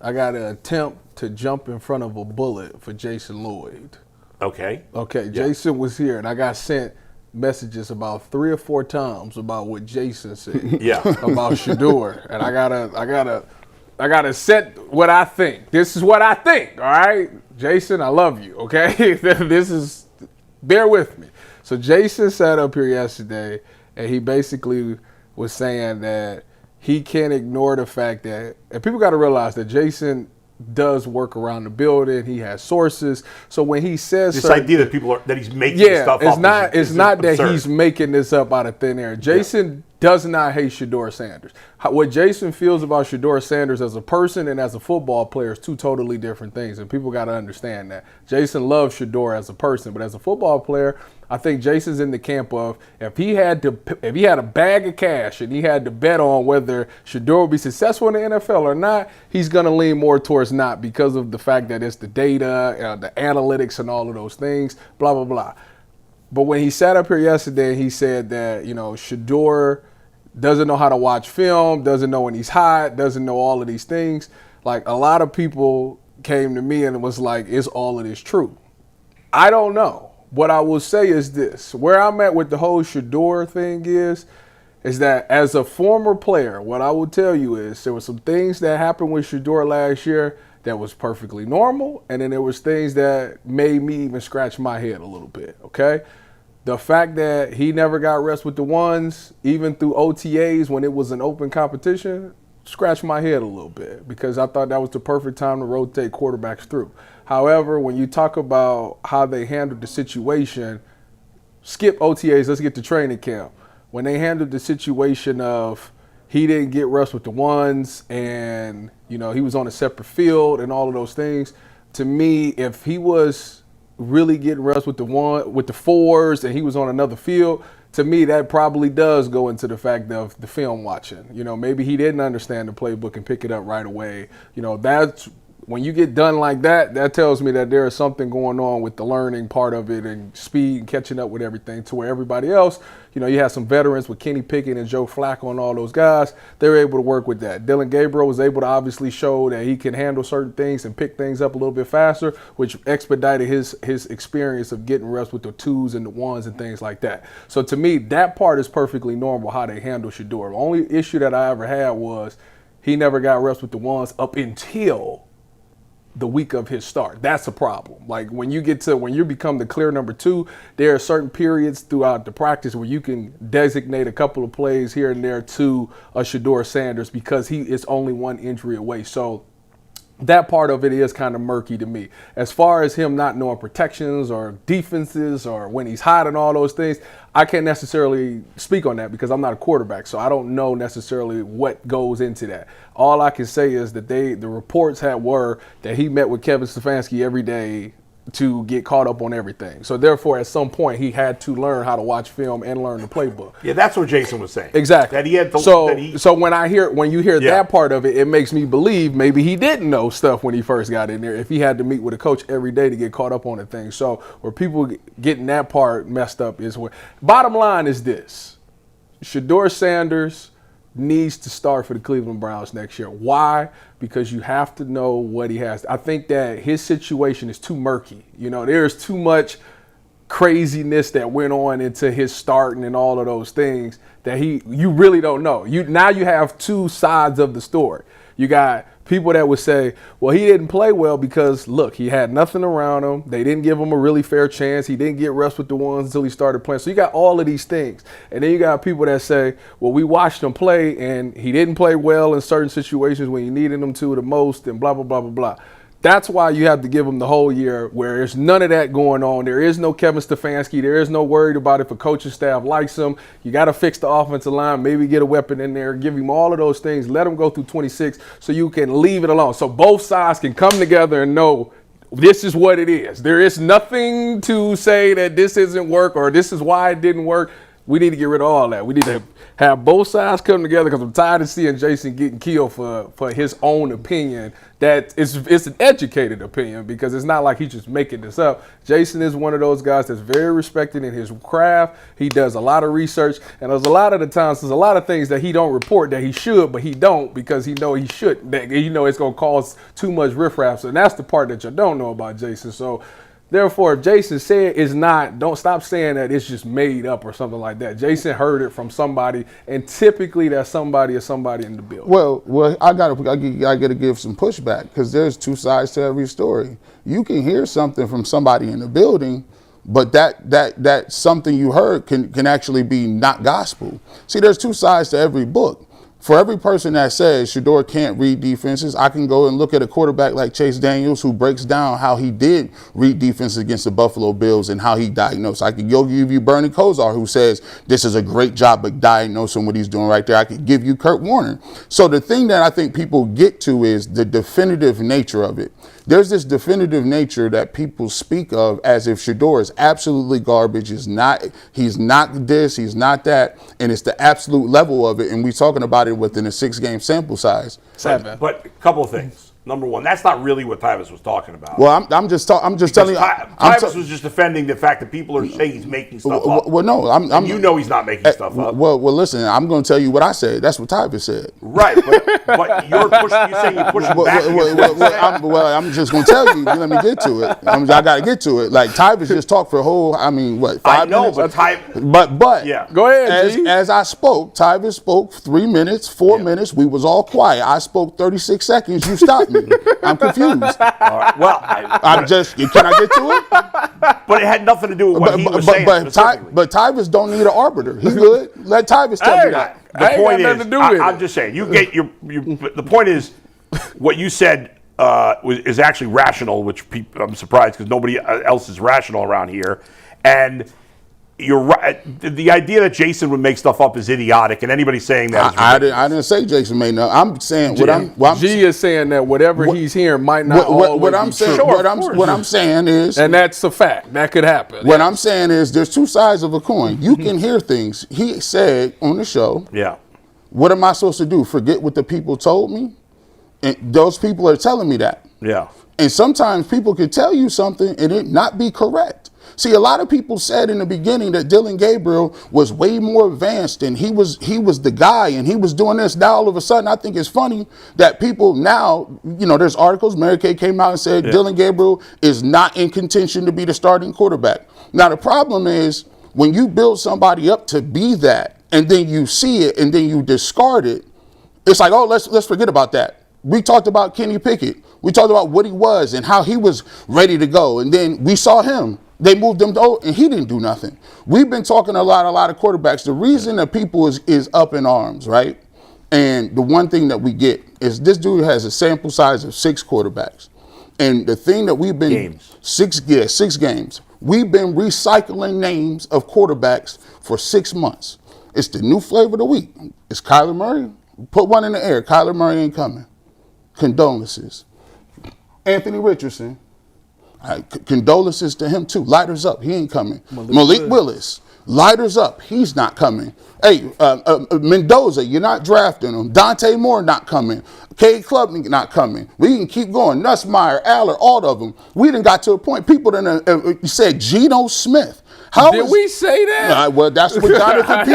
I got to attempt to jump in front of a bullet for Jason Lloyd. Okay. Okay, Jason was here, and I got sent messages about 3 or 4 times about what Jason said. Yeah. About Shedeur, and I gotta set what I think. This is what I think. All right, Jason, I love you. Okay, bear with me. So Jason sat up here yesterday, and he basically was saying that he can't ignore the fact that, and people got to realize that Jason does work around the building. He has sources. So when he says this idea that that he's making stuff up, it's not that absurd. He's making this up out of thin air. Jason does not hate Shedeur Sanders. What Jason feels about Shedeur Sanders as a person and as a football player is 2 totally different things, and people got to understand that. Jason loves Shedeur as a person, but as a football player, I think Jason's in the camp of if he had a bag of cash and he had to bet on whether Shedeur would be successful in the NFL or not, he's going to lean more towards not because of the fact that it's the data, the analytics, and all of those things, blah, blah, blah. But when he sat up here yesterday, he said that, Shedeur doesn't know how to watch film, doesn't know when he's hot, doesn't know all of these things. Like, a lot of people came to me and was like, is all of this true? I don't know. What I will say is this. Where I'm at with the whole Shedeur thing is that as a former player, what I will tell you is there were some things that happened with Shedeur last year that was perfectly normal, and then there was things that made me even scratch my head a little bit, okay? The fact that he never got rest with the ones, even through OTAs when it was an open competition, scratched my head a little bit because I thought that was the perfect time to rotate quarterbacks through. However, when you talk about how they handled the situation, skip OTAs, let's get to training camp. When they handled the situation of he didn't get rest with the ones and, he was on a separate field and all of those things, to me, if he was really getting rest with the fours and he was on another field, to me that probably does go into the fact of the film watching. Maybe he didn't understand the playbook and pick it up right away. That's when you get done like that, that tells me that there is something going on with the learning part of it and speed and catching up with everything to where everybody else, you have some veterans with Kenny Pickett and Joe Flacco and all those guys. They're able to work with that. Dylan Gabriel was able to obviously show that he can handle certain things and pick things up a little bit faster, which expedited his experience of getting reps with the 2s and the 1s and things like that. So to me, that part is perfectly normal how they handle Shedeur. The only issue that I ever had was he never got reps with the 1s up until the week of his start. That's a problem. Like when you become the clear number 2, there are certain periods throughout the practice where you can designate a couple of plays here and there to a Shedeur Sanders because he is only one injury away. So that part of it is kind of murky to me. As far as him not knowing protections or defenses or when he's hot and all those things, I can't necessarily speak on that because I'm not a quarterback, so I don't know necessarily what goes into that. All I can say is that the reports were that he met with Kevin Stefanski every day to get caught up on everything. So therefore, at some point, he had to learn how to watch film and learn the playbook. Yeah, that's what Jason was saying. Exactly. That he had to, so when you hear that part of it, it makes me believe maybe he didn't know stuff when he first got in there. If he had to meet with a coach every day to get caught up on the thing, so where people getting that part messed up is where. Bottom line is this: Shedeur Sanders needs to start for the Cleveland Browns next year. Why? Because you have to know what he has. I think that his situation is too murky. There's too much craziness that went on into his starting and all of those things that you really don't know. Now you have 2 sides of the story. You got people that would say, well, he didn't play well because, look, he had nothing around him. They didn't give him a really fair chance. He didn't get rest with the ones until he started playing. So you got all of these things. And then you got people that say, well, we watched him play and he didn't play well in certain situations when you needed him to the most and blah, blah, blah, blah, blah. That's why you have to give him the whole year where there's none of that going on. There is no Kevin Stefanski. There is no worried about if a coaching staff likes him. You got to fix the offensive line, maybe get a weapon in there, give him all of those things, let him go through 26 so you can leave it alone. So both sides can come together and know this is what it is. There is nothing to say that this isn't work or this is why it didn't work. We need to get rid of all that. We need to have both sides come together because I'm tired of seeing Jason getting killed for his own opinion. That it's an educated opinion because it's not like he's just making this up. Jason is one of those guys that's very respected in his craft. He does a lot of research, and there's a lot of the times there's a lot of things that he don't report that he should, but he don't because he know he should. That it's gonna cause too much riffraff. And that's the part that you don't know about Jason. So. Therefore, if Jason said it's not, don't stop saying that it's just made up or something like that. Jason heard it from somebody, and typically that somebody is somebody in the building. Well, I gotta give some pushback because there's two sides to every story. You can hear something from somebody in the building, but that something you heard can actually be not gospel. See, there's two sides to every book. For every person that says Shedeur can't read defenses, I can go and look at a quarterback like Chase Daniels who breaks down how he did read defenses against the Buffalo Bills and how he diagnosed. I could go give you Bernie Kosar who says this is a great job at diagnosing what he's doing right there. I could give you Kurt Warner. So the thing that I think people get to is the definitive nature of it. There's this definitive nature that people speak of as if Shedeur is absolutely garbage. He's not this, he's not that, and it's the absolute level of it. And we're talking about it within a 6-game sample size. But a couple of things. Number one, that's not really what Tyvis was talking about. Well, I'm just telling you. Tyvis was just defending the fact that people are saying he's making stuff up. Well, no, you know he's not making stuff up. Well, listen, I'm going to tell you what I said. That's what Tyvis said. Right, but you're saying you're pushing back. I'm just going to tell you. Let me get to it. I got to get to it. Like Tyvis just talked for a whole. 5 minutes? I know, but yeah. Go ahead. As I spoke, Tyvis spoke 3 minutes, 4 minutes. We was all quiet. I spoke 36 seconds. You stopped me. I'm confused. Right. Well, I'm just. Can I get to it? But it had nothing to do with what he was saying. But Tyvis don't need an arbiter. He's good. Let Tyvis tell me that. The point is, I'm just saying. You get your. The point is, what you said is actually rational, which I'm surprised because nobody else is rational around here, and. You're right. The idea that Jason would make stuff up is idiotic, and anybody saying that is ridiculous. I didn't say Jason made no. I'm saying G is saying that whatever he's hearing might not what I'm saying. True. What I'm saying is, and that's a fact that could happen. What I'm saying is, there's two sides of a coin. You can hear things. He said on the show. Yeah. What am I supposed to do? Forget what the people told me? And those people are telling me that. Yeah. And sometimes people could tell you something and it not be correct. See, a lot of people said in the beginning that Dillon Gabriel was way more advanced and he was the guy and he was doing this. Now all of a sudden, I think it's funny that people now, there's articles. Mary Kay came out and said Dillon Gabriel is not in contention to be the starting quarterback. Now the problem is when you build somebody up to be that and then you see it and then you discard it, it's like, oh, let's forget about that. We talked about Kenny Pickett. We talked about what he was and how he was ready to go. And then we saw him. They moved him and he didn't do nothing. We've been talking a lot of quarterbacks. The reason that people is up in arms, right? And the one thing that we get is this dude has a sample size of 6 quarterbacks. And the thing that we've been 6 games. We've been recycling names of quarterbacks for 6 months. It's the new flavor of the week. It's Kyler Murray. Put one in the air. Kyler Murray ain't coming. Condolences. Anthony Richardson. Condolences to him too. Lighters up. He ain't coming. Malik Willis. Lighters up. He's not coming. Hey, Mendoza, you're not drafting him. Dante Moore not coming. Cade Klubnik not coming. We can keep going. Nussmeier, Aller, all of them. We done got to a point. People done said Geno Smith. Did we say that? Well, that's what Jonathan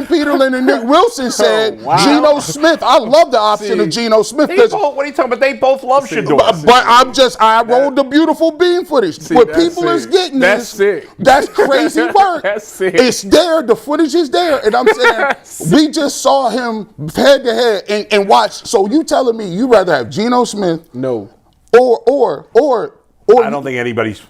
Peterlin and Nick Wilson said. Geno Smith. I love the option of Geno Smith. What are you talking about? They both love Shador. But I rolled the beautiful beam footage. What people is getting that's sick. That's crazy work. That's sick. It's there. The footage is there. And I'm saying, we just saw him head to head and watch. So you telling me you rather have Geno Smith? No. Or I don't think anybody's.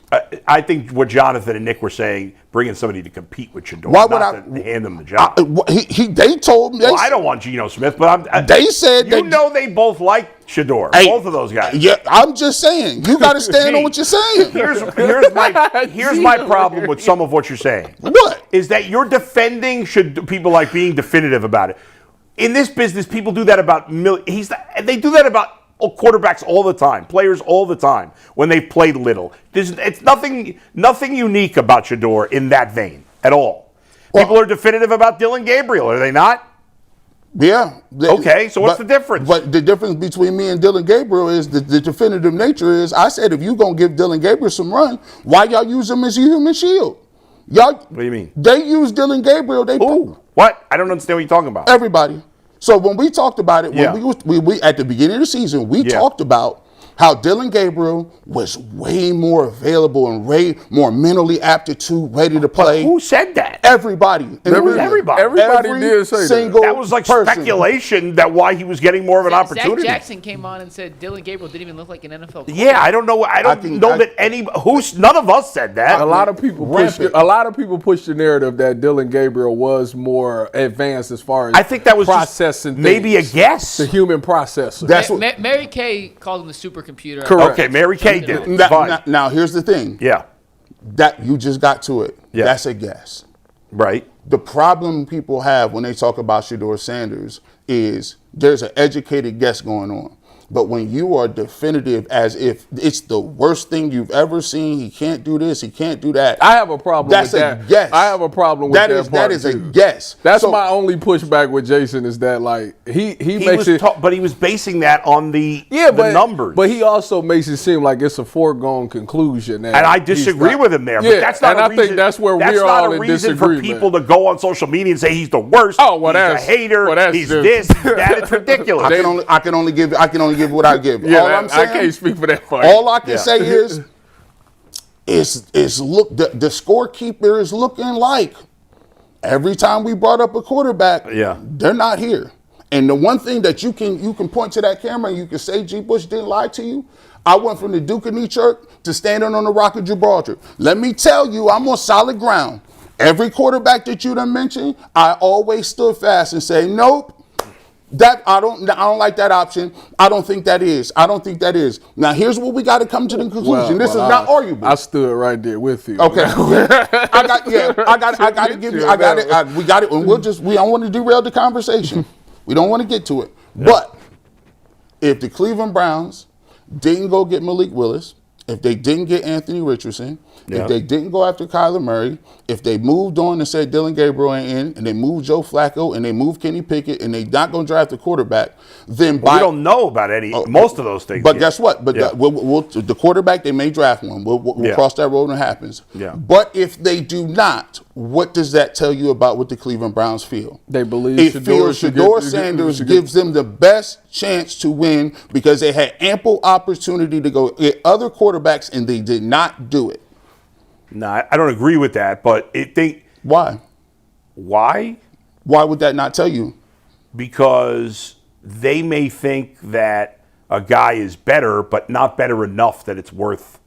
I think what Jonathan and Nick were saying, bringing somebody to compete with Shador, to hand them the job. They told me. I don't want Geno Smith, but they said they both like Shador. Both of those guys. Yeah, I'm just saying. You got to stand on what you're saying. Here's my problem with some of what you're saying. What is that you're defending? People like being definitive about it? In this business, people do that about they do that about quarterbacks all the time, players all the time when they've played little. It's nothing unique about Shador in that vein at all. People are definitive about Dylan Gabriel, are they not? Yeah. Okay, so what's the difference? But the difference between me and Dylan Gabriel is the definitive nature is I said if you're going to give Dylan Gabriel some run, why y'all use him as a human shield? Y'all, what do you mean? They use Dylan Gabriel. What? I don't understand what you're talking about. Everybody. So when we talked about it, when we at the beginning of the season, we talked about how Dylan Gabriel was way more available and way more mentally aptitude, ready to play. But who said that? Everybody. Everybody. Everybody did say that. That was like speculation that why he was getting more of an opportunity. Zach Jackson came on and said Dylan Gabriel didn't even look like an NFL player. Yeah, I don't know. I don't know that none of us said that. A lot of people pushed the narrative that Dylan Gabriel was more advanced as far as I think that was processing just maybe a guess. The human processor. That's Mary Kay called him the supercomputer. Correct. Okay, Mary Kay did. Now, here's the thing. Yeah. That you just got to it. Yeah. That's a guess. Right. The problem people have when they talk about Shedeur Sanders is there's an educated guess going on. But when you are definitive as if it's the worst thing you've ever seen, he can't do this, he can't do that. I have a problem with that. That's a guess. I have a problem with that. That is a guess. That's my only pushback with Jason is that like he makes it. But he was basing that on the numbers. But he also makes it seem like it's a foregone conclusion. And I disagree with him there. Yeah, but that's not and a I reason, think that's where we're all in disagreement. for people to go on social media and say he's the worst. Oh, well, he's a hater. He's this. He's that. It's ridiculous. I can only give what I give. Yeah, all I'm saying, I can't speak for that part. All I can say is look. The scorekeeper is looking like every time we brought up a quarterback, they're not here. And the one thing that you can point to that camera and you can say G. Bush didn't lie to you. I went from the Duke of New York to standing on the Rock of Gibraltar. Let me tell you, I'm on solid ground. Every quarterback that you done mentioned, I always stood fast and say, nope. That I don't like that option. I don't think that is. Now here's what we got to come to the conclusion. This is not arguable. I stood right there with you. Okay. I got to give you. We got it, and we don't want to derail the conversation. We don't want to get to it. Yeah. But if the Cleveland Browns didn't go get Malik Willis, if they didn't get Anthony Richardson, if they didn't go after Kyler Murray, if they moved on and said Dylan Gabriel ain't in, and they moved Joe Flacco, and they moved Kenny Pickett, and they're not going to draft a quarterback, then we don't know about most of those things. But guess what? But the quarterback, they may draft one. We'll cross that road when it happens. Yeah. But if they do not, what does that tell you about what the Cleveland Browns feel? They believe Shedeur Sanders gives them the best chance to win because they had ample opportunity to go get other quarterbacks, and they did not do it. No, I don't agree with that, but Why? Why? Why would that not tell you? Because they may think that a guy is better, but not better enough that it's worth,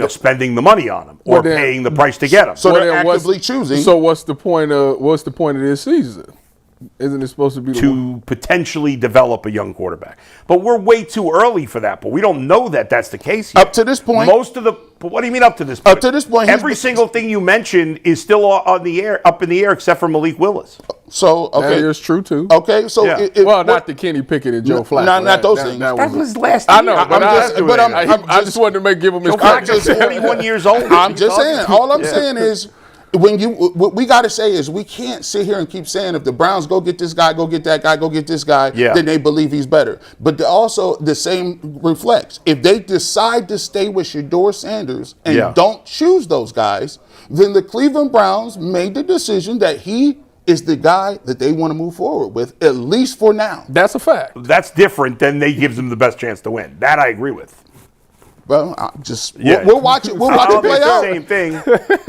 spending the money on him or paying the price to get him. So they're actively choosing. So what's the point of this season? Isn't it supposed to be to potentially develop a young quarterback? But we're way too early for that. But we don't know that that's the case yet. Up to this point, But what do you mean up to this point? Up to this point, every single thing you mentioned is still up in the air, except for Malik Willis. So okay, that is true too. Okay, so not the Kenny Pickett and Joe Flacco. Not those things. That was his last year. I know, I just wanted to give him his credit. Joe Flacco's 41 years old. I'm just saying. All I'm saying is, what we got to say is we can't sit here and keep saying if the Browns go get this guy, go get that guy, go get this guy, then they believe he's better. But also the same reflects. If they decide to stay with Shedeur Sanders and don't choose those guys, then the Cleveland Browns made the decision that he is the guy that they want to move forward with, at least for now. That's a fact. That's different than they gives them the best chance to win. That I agree with. Well, we'll watch it. We'll watch it play out. Same thing.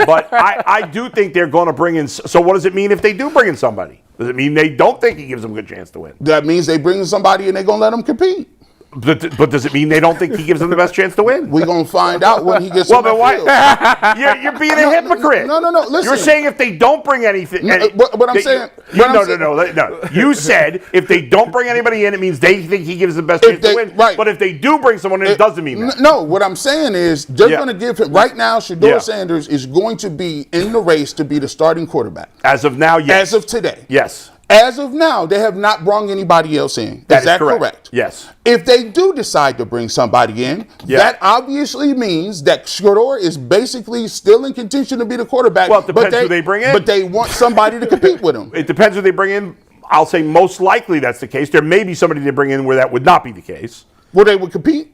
But I do think they're going to bring in. So what does it mean if they do bring in somebody? Does it mean they don't think he gives them a good chance to win? That means they bring in somebody and they're going to let them compete. But does it mean they don't think he gives them the best chance to win? We're going to find out when he gets on the field. You're being a hypocrite. No. Listen. You're saying if they don't bring anything. What I'm saying. No. You said if they don't bring anybody in, it means they think he gives them the best chance to win. Right. But if they do bring someone in, it doesn't mean that. No, what I'm saying is they're going to give him. Right now, Shedeur Sanders is going to be in the race to be the starting quarterback. As of now, yes. As of today. Yes. As of now, they have not brought anybody else in. Is that correct? Yes. If they do decide to bring somebody in, that obviously means that Shedeur is basically still in contention to be the quarterback. Well, it depends who they bring in. But they want somebody to compete with him. It depends who they bring in. I'll say most likely that's the case. There may be somebody they bring in where that would not be the case. Where they would compete?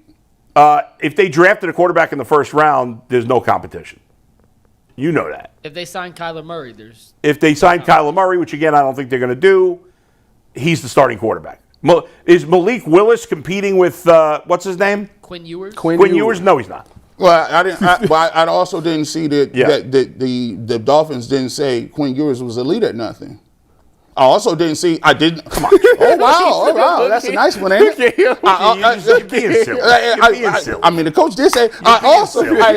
If they drafted a quarterback in the first round, there's no competition. You know that. If they sign Kyler Murray, there's. If they sign Kyler Murray, which again I don't think they're going to do, he's the starting quarterback. Is Malik Willis competing with what's his name? Quinn Ewers. Quinn Ewers? No, he's not. Well, I also didn't see that the Dolphins didn't say Quinn Ewers was elite at nothing. I also didn't see. I didn't. Come on. Oh wow, that's a nice one, ain't it? You're being silly. You're being silly. I mean, the coach did say. I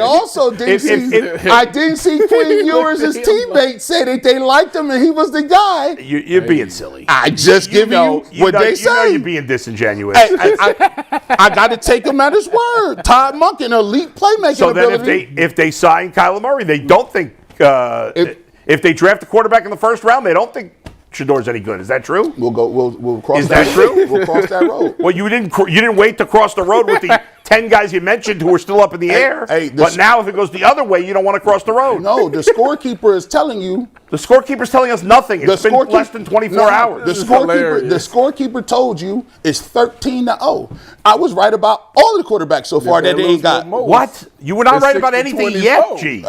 also didn't see. I didn't see Quinn Ewers' teammates say that they liked him and he was the guy. You're being silly. I just give you what they say. You know you're being disingenuous. I got to take him at his word. Todd Monk, an elite playmaking so ability. then if they sign Kyler Murray, they don't think if they draft a quarterback in the first round, they don't think Shedor's any good. Is that true? We'll cross. Is that true? We'll cross that road. Well, you didn't wait to cross the road with the 10 guys you mentioned who are still up in the air. But now if it goes the other way, you don't want to cross the road. No, the scorekeeper is telling you. The scorekeeper's telling us nothing. It's been less than 24 hours. The scorekeeper told you it's 13-0. I was right about all of the quarterbacks so far that they ain't got. What? You were not right about anything yet, G.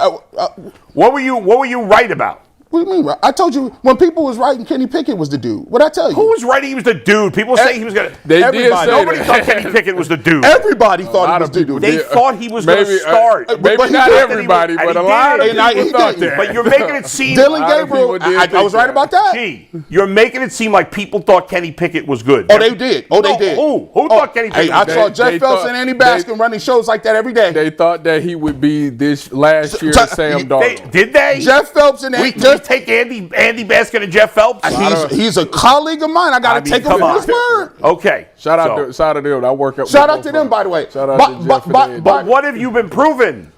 What were you right about? What do you mean? I told you when people was writing Kenny Pickett was the dude. What'd I tell you? Who was writing he was the dude? People saying he was going to. Nobody thought Kenny Pickett was the dude. Everybody thought he was the dude. They thought he was going to start. Maybe not everybody, but a lot of people thought that. But you're making it seem. Dylan Gabriel, I was right about that. Gee, you're making it seem like people thought Kenny Pickett was good. Oh, they did. They did. Who thought Kenny Pickett was good? I saw Jeff Phelps and Andy Baskin running shows like that every day. They thought that he would be this last year's Sam Darnold. Did they? Jeff Phelps and Andy. Just take Andy Baskin and Jeff Phelps. He's a colleague of mine. I got to take him at his word. Okay. Shout out to them. I work up. Shout out to them, by the way. Shout out to Jeff but what have you been proven?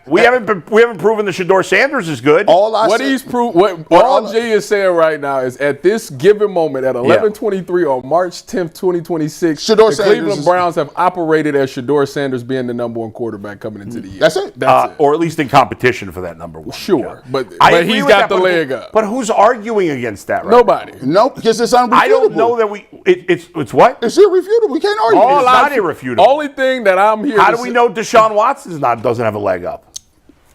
We haven't proven that Shedeur Sanders is good. What Jay is saying right now is at this given moment at 11:23 on March 10th, 2026, the Cleveland Browns have operated as Shedeur Sanders being the number one quarterback coming into the year. That's it. Or at least in competition for that number one. Sure, but he's got the leg up. But who's arguing against that? Right Nobody. No, because it's unrefutable. I don't know that it's what? It's irrefutable. We can't argue. It's not irrefutable. Only thing that I'm here. How do we know Deshaun Watson doesn't have a leg up?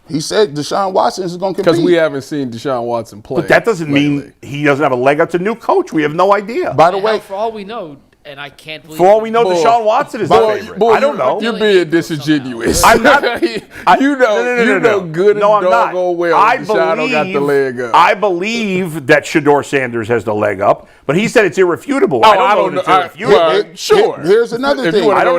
He said Deshaun Watson is going to compete. Because we haven't seen Deshaun Watson play. But that doesn't mean he doesn't have a leg up to new coach. We have no idea. By the way, for all we know, and I can't believe. For all we know, Deshaun Watson is the favorite. I don't know. You're being disingenuous. I'm not. You know good and doggone well Deshaun got the leg up. I believe that Shedeur Sanders has the leg up, but he said it's irrefutable. I don't know that it's irrefutable. Sure. Here's another thing. I don't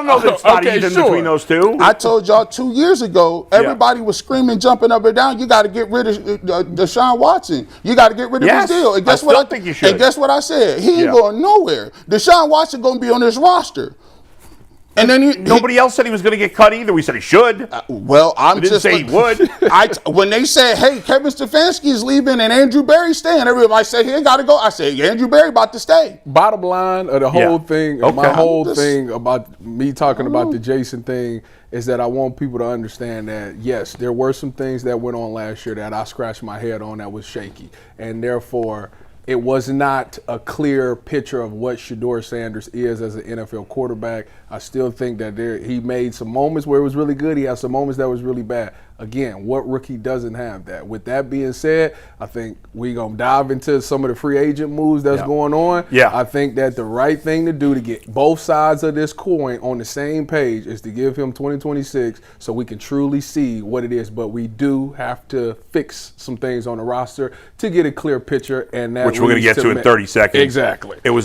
know that it's not even between those two. I told y'all 2 years ago, everybody was screaming, jumping up and down. You got to get rid of Deshaun Watson. You got to get rid of his deal. And guess what I think you should. And guess what I said? He ain't going nowhere. Deshaun Watson going to be on this roster. And then nobody else said he was going to get cut either. We said he should. I'm just saying he would. When they said, "Hey, Kevin Stefanski is leaving and Andrew Berry's staying," everybody said he ain't got to go. I said, "Andrew Berry about to stay." Bottom line of the whole thing, my whole thing about me talking about the Jason thing is that I want people to understand that yes, there were some things that went on last year that I scratched my head on that was shaky, and therefore. It was not a clear picture of what Shedeur Sanders is as an NFL quarterback. I still think that he made some moments where it was really good. He had some moments that was really bad. Again, what rookie doesn't have that? With that being said, I think we're going to dive into some of the free agent moves that's going on. Yeah. I think that the right thing to do to get both sides of this coin on the same page is to give him 2026 so we can truly see what it is. But we do have to fix some things on the roster to get a clear picture. And that which we're going to get to in 30 seconds. Exactly. It was